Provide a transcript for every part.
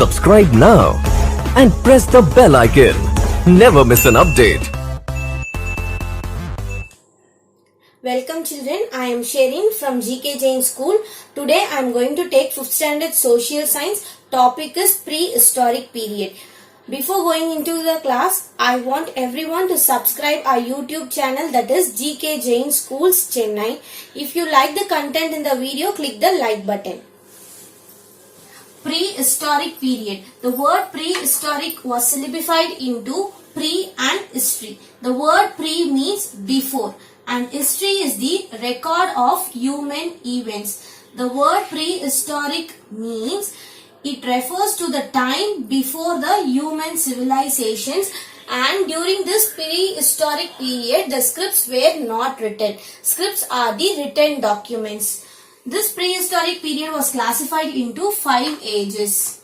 Subscribe now and press the bell icon. Never miss an update. Welcome children, I am Sherin from GK Jain School. Today I am going to take 5th standard social science. Topic is prehistoric period. Before going into the class, I want everyone to subscribe our YouTube channel, that is GK Jain Schools Chennai. If you like the content in the video, click the like button. Prehistoric period. The word prehistoric was syllabified into pre and history. The word pre means before and history is the record of human events. The word prehistoric means it refers to the time before the human civilizations, and during this prehistoric period the scripts were not written. Scripts are the written documents. This prehistoric period was classified into 5 ages.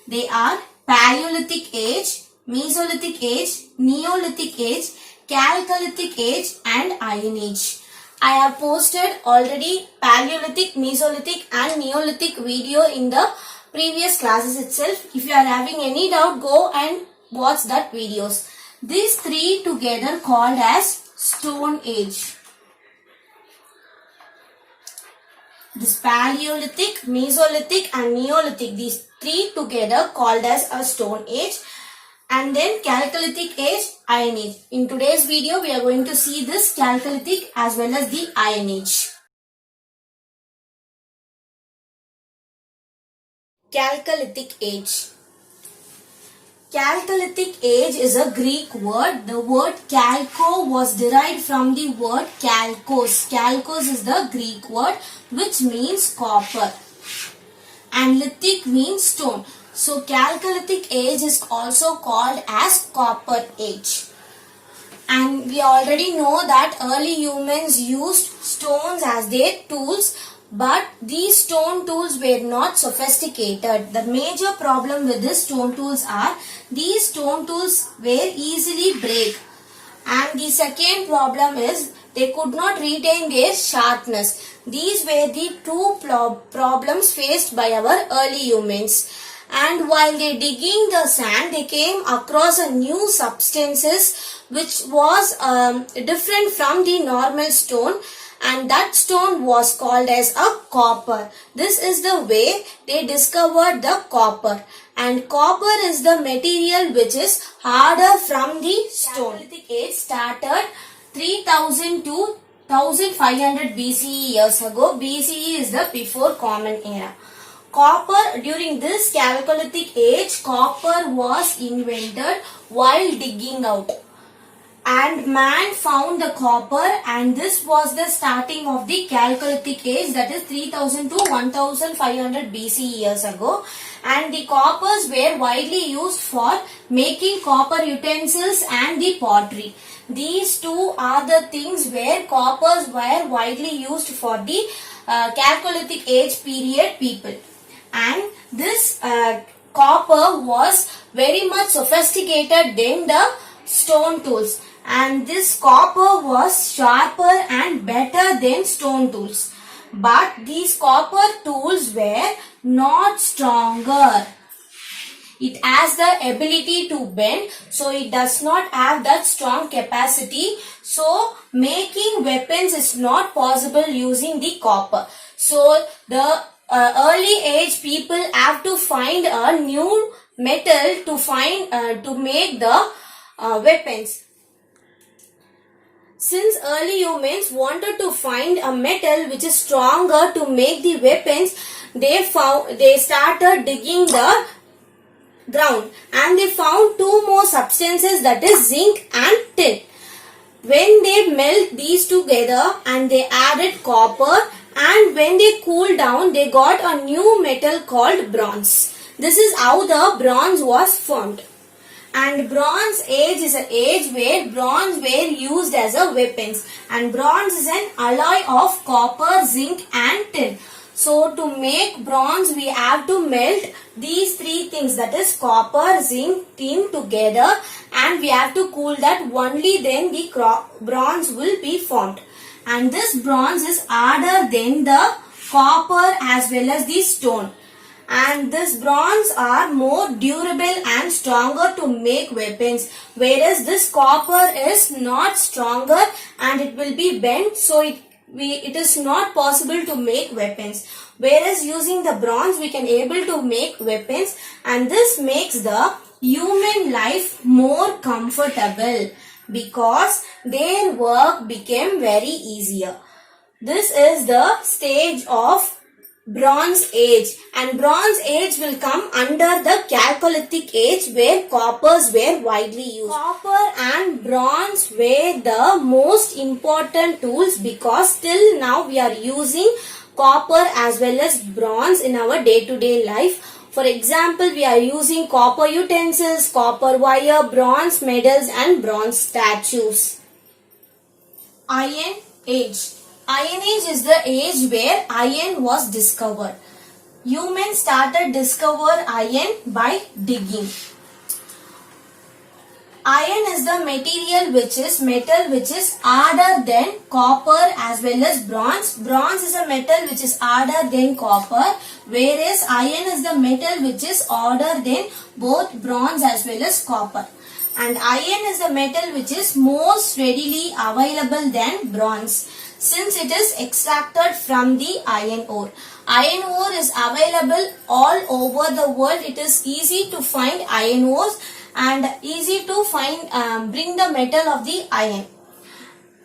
They are Paleolithic age, Mesolithic age, Neolithic age, Chalcolithic age and Iron age. I have posted already Paleolithic, Mesolithic and Neolithic video in the previous classes itself. If you are having any doubt, go and watch that videos. These 3 together called as Stone Age. This Paleolithic, Mesolithic and Neolithic, these 3 together called as a Stone Age. And then Chalcolithic age, Iron age. In today's video, we are going to see this Chalcolithic as well as the Iron age. Chalcolithic age. Chalcolithic age is a Greek word. The word chalco was derived from the word chalkos. Chalkos is the Greek word which means copper. And lithic means stone. So Chalcolithic age is also called as Copper age. And we already know that early humans used stones as their tools, but these stone tools were not sophisticated. The major problem with these stone tools are these stone tools were easily break. And the second problem is they could not retain their sharpness. These were the two problems faced by our early humans. And while they digging the sand, they came across a new substances which was different from the normal stone, and that stone was called as a copper. This is the way they discovered the copper, and copper is the material which is harder from the stone. Chalcolithic age started 3000 to 1500 BCE years ago. BCE is the before common era. Copper, during this Chalcolithic age, copper was invented while digging out. And man found the copper, and this was the starting of the Chalcolithic age, that is 3000 to 1500 BCE years ago. And the coppers were widely used for making copper utensils and the pottery. These two are the things where coppers were widely used for the Chalcolithic age period people. And this copper was very much sophisticated than the stone tools, and this copper was sharper and better than stone tools, but these copper tools were not stronger. It has the ability to bend, so it does not have that strong capacity. So making weapons is not possible using the copper. So the early age people have to find a new metal to make the weapons. Since early humans wanted to find a metal which is stronger to make the weapons, they started digging the ground, and they found 2 more substances, that is zinc and tin. When they melt these together and they added copper, and when they cooled down, they got a new metal called bronze. This is how the bronze was formed. And Bronze Age is an age where bronze were used as a weapons. And bronze is an alloy of copper, zinc and tin. So to make bronze, we have to melt these 3 things, that is copper, zinc, tin together, and we have to cool that. Only then the bronze will be formed. And this bronze is harder than the copper as well as the stone. and this bronze are more durable and stronger to make weapons, whereas this copper is not stronger and it will be bent, so it is not possible to make weapons. Whereas using the bronze we can able to make weapons, and this makes the human life more comfortable because their work became very easier. This is the stage of Bronze Age, and Bronze Age will come under the Chalcolithic Age where coppers were widely used. Copper and bronze were the most important tools because till now we are using copper as well as bronze in our day-to-day life. For example, we are using copper utensils, copper wire, bronze medals and bronze statues. Iron Age. Iron Age is the age where iron was discovered. Humans started discover iron by digging. Iron is the material which is harder than copper as well as bronze. Bronze is a metal which is harder than copper, whereas iron is the metal which is harder than both bronze as well as copper. And iron is the metal which is most readily available than bronze, since it is extracted from the iron ore. Iron ore is available all over the world. It is easy to find iron ores and easy to find bring the metal of the iron.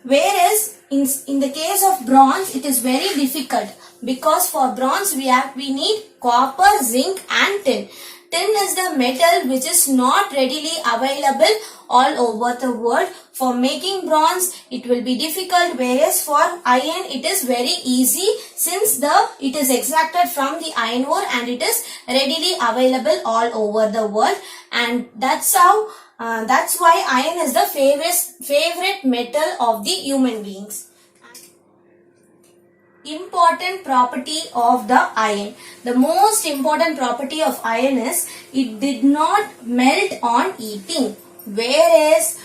Whereas in the case of bronze it is very difficult, because for bronze we need copper, zinc and tin. Tin is the metal which is not readily available all over the world. For making bronze it will be difficult, whereas for iron it is very easy, since it is extracted from the iron ore and it is readily available all over the world. And that's why iron is the favorite metal of the human beings. Important property of the iron. The most important property of iron is it did not melt on heating, whereas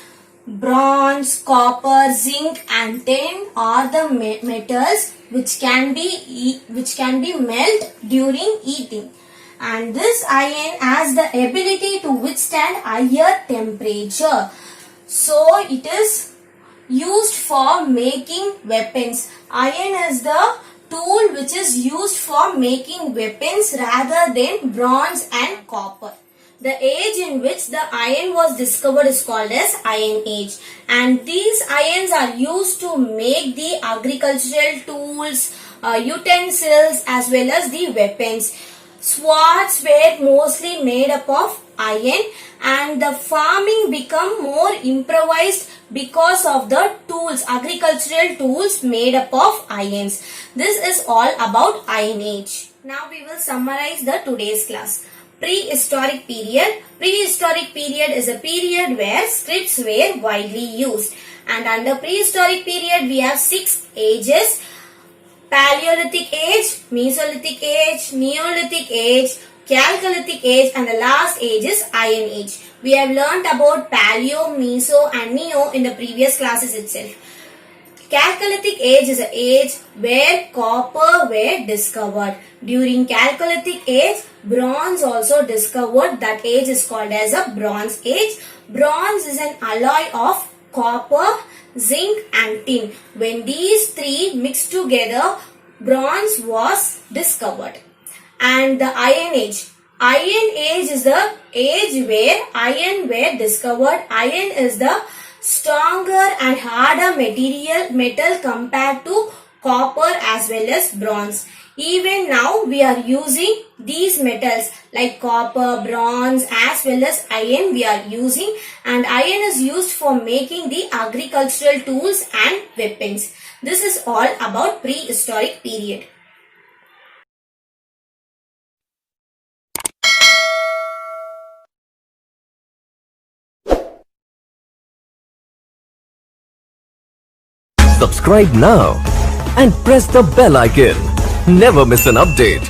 bronze, copper, zinc and tin are the metals which can be melt during heating. And this iron has the ability to withstand higher temperature, so it is used for making weapons. Iron is the tool which is used for making weapons rather than bronze and copper. The age in which the iron was discovered is called as Iron Age, and these irons are used to make the agricultural tools, utensils as well as the weapons. Swords were mostly made up of iron, and the farming become more improvised because of the tools, agricultural tools made up of irons. This is all about Iron Age. Now we will summarize the today's class. Prehistoric period. Prehistoric period is a period where scripts were widely used, and under prehistoric period we have 6 ages: Paleolithic age, Mesolithic age, Neolithic age, Chalcolithic age, and the last age is Iron Age. We have learnt about Paleo, Meso and Neo in the previous classes itself. Chalcolithic age is an age where copper were discovered. During Chalcolithic age, bronze also discovered. That age is called as a Bronze Age. Bronze is an alloy of copper, zinc and tin. When these three mixed together, bronze was discovered. And the Iron Age. Iron Age is the age where iron were discovered. Iron is the stronger and harder metal compared to copper as well as bronze. Even now we are using these metals like copper, bronze as well as iron we are using, and iron is used for making the agricultural tools and weapons. This is all about prehistoric period. Subscribe now and press the bell icon. Never miss an update.